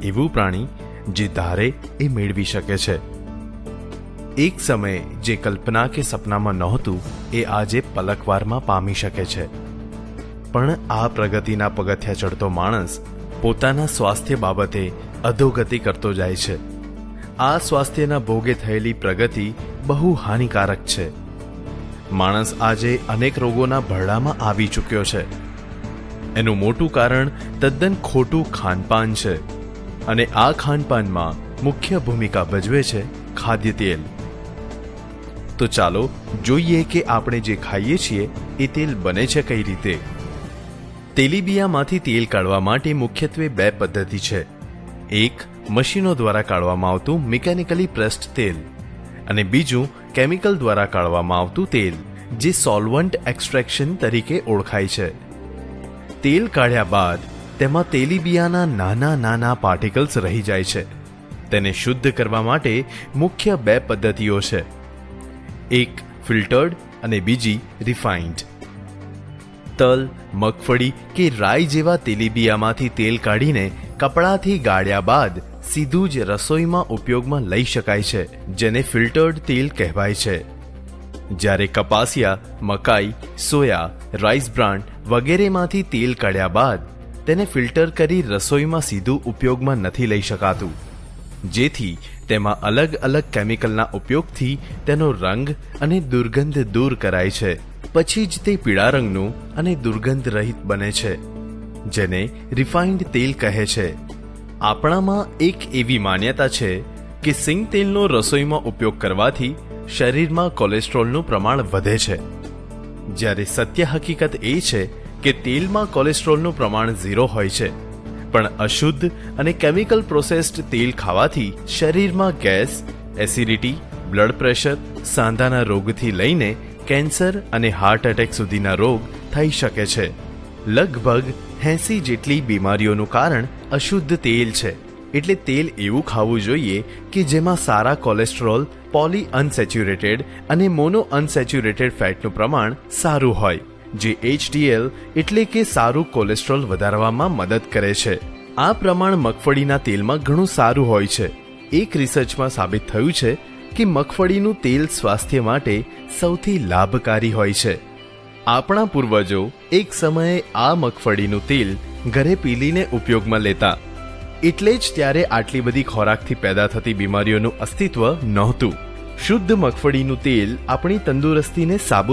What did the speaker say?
એવું પ્રાણી જે ધારે એ મેળવી શકે છે। એક સમયે જે કલ્પના કે સપનામાં નહોતું એ આજે પલકવારમાં પામી શકે છે। પણ આ પ્રગતિના પગથિયા ચડતો માણસ પોતાના સ્વાસ્થ્ય બાબતે અધોગતિ કરતો જાય છે। આ સ્વાસ્થ્યના ભોગે થયેલી પ્રગતિ બહુ હાનિકારક છે। માણસ આજે અનેક રોગોના ભરડામાં આવી ચૂક્યો છે। એનું મોટું કારણ તદ્દન ખોટું ખાનપાન છે અને આ ખાનપાનમાં મુખ્ય ભૂમિકા ભજવે છે ખાદ્ય તેલ। તો ચાલો જોઈએ કે આપણે જે ખાઈએ છીએ એ તેલ બને છે કઈ રીતે। તેલીબિયામાંથી તેલ કાઢવા માટે મુખ્યત્વે બે પદ્ધતિ છે। એક મશીનો દ્વારા કાઢવામાં આવતું મિકેનિકલી પ્રેસ્ડ તેલ અને બીજું કેમિકલ દ્વારા કાઢવામાં આવતું તેલ જે સોલ્વન્ટ એક્સટ્રેક્શન તરીકે ઓળખાય છે। તેલ કાઢ્યા બાદ તેમાં તેલીબિયાના નાના નાના પાર્ટિકલ્સ રહી જાય છે। તેને શુદ્ધ કરવા માટે મુખ્ય બે પદ્ધતિઓ છે, એક ફિલ્ટર્ડ અને બીજી રિફાઇન્ડ। તલ, મગફળી કે રાઈ જેવા તેલીબિયામાંથી તેલ કાઢીને કપડાથી ગાળ્યા બાદ સીધું જ રસોઈમાં ઉપયોગમાં લઈ શકાય છે, જેને ફિલ્ટર્ડ તેલ કહેવાય છે। જ્યારે કપાસિયા, મકાઈ, સોયા, રાઈસ બ્રાન્ડ વગેરેમાંથી તેલ કાઢ્યા બાદ તેને ફિલ્ટર કરી રસોઈમાં સીધું ઉપયોગમાં નથી લઈ શકાતું, જેથી તેમાં અલગ અલગ કેમિકલના ઉપયોગથી તેનો રંગ અને દુર્ગંધ દૂર કરાય છે। પછી જ તે પીળા રંગનું અને દુર્ગંધ રહિત બને છે, જેને રિફાઇન્ડ તેલ કહે છે। આપણામાં એક એવી માન્યતા છે કે સિંગ તેલનો રસોઈમાં ઉપયોગ કરવાથી શરીરમાં કોલેસ્ટ્રોલનું પ્રમાણ વધે છે, જ્યારે સત્ય હકીકત એ છે કે તેલમાં કોલેસ્ટ્રોલનું પ્રમાણ 0 હોય છે। પણ અશુદ્ધ અને કેમિકલ પ્રોસેસ્ડ તેલ ખાવાથી શરીરમાં ગેસ, એસિડિટી, બ્લડ પ્રેશર, સાંધાના રોગથી લઈને કેન્સર અને હાર્ટ એટેક સુધીના રોગ થઈ શકે છે। લગભગ 80 જેટલી બીમારીઓનું કારણ અશુદ્ધ તેલ છે। એટલે તેલ એવું ખાવું જોઈએ કે જેમાં સારા કોલેસ્ટ્રોલ, પોલી અનસેચ્યુરેટેડ અને મોનો અનસેચ્યુરેટેડ ફેટનું પ્રમાણ સારું હોય, જે HDL એટલે કે સારું કોલેસ્ટ્રોલ વધારવામાં મદદ કરે છે। આ પ્રમાણ મગફળીના તેલમાં ઘણું સારું હોય છે। એક રિસર્ચમાં સાબિત થયું છે કે મગફળીનું તેલ સ્વાસ્થ્ય માટે સૌથી લાભકારી હોય છે। આપણા પૂર્વજો એક સમયે આ મગફળીનું તેલ ઘરે પીલીને ઉપયોગમાં લેતા, એટલે જ ત્યારે આટલી બધી ખોરાકથી પેદા થતી બીમારીઓનું અસ્તિત્વ નહોતું। શુદ્ધ મગફળીનું તેલ આપણી તંદુરસ્તીને સાબુત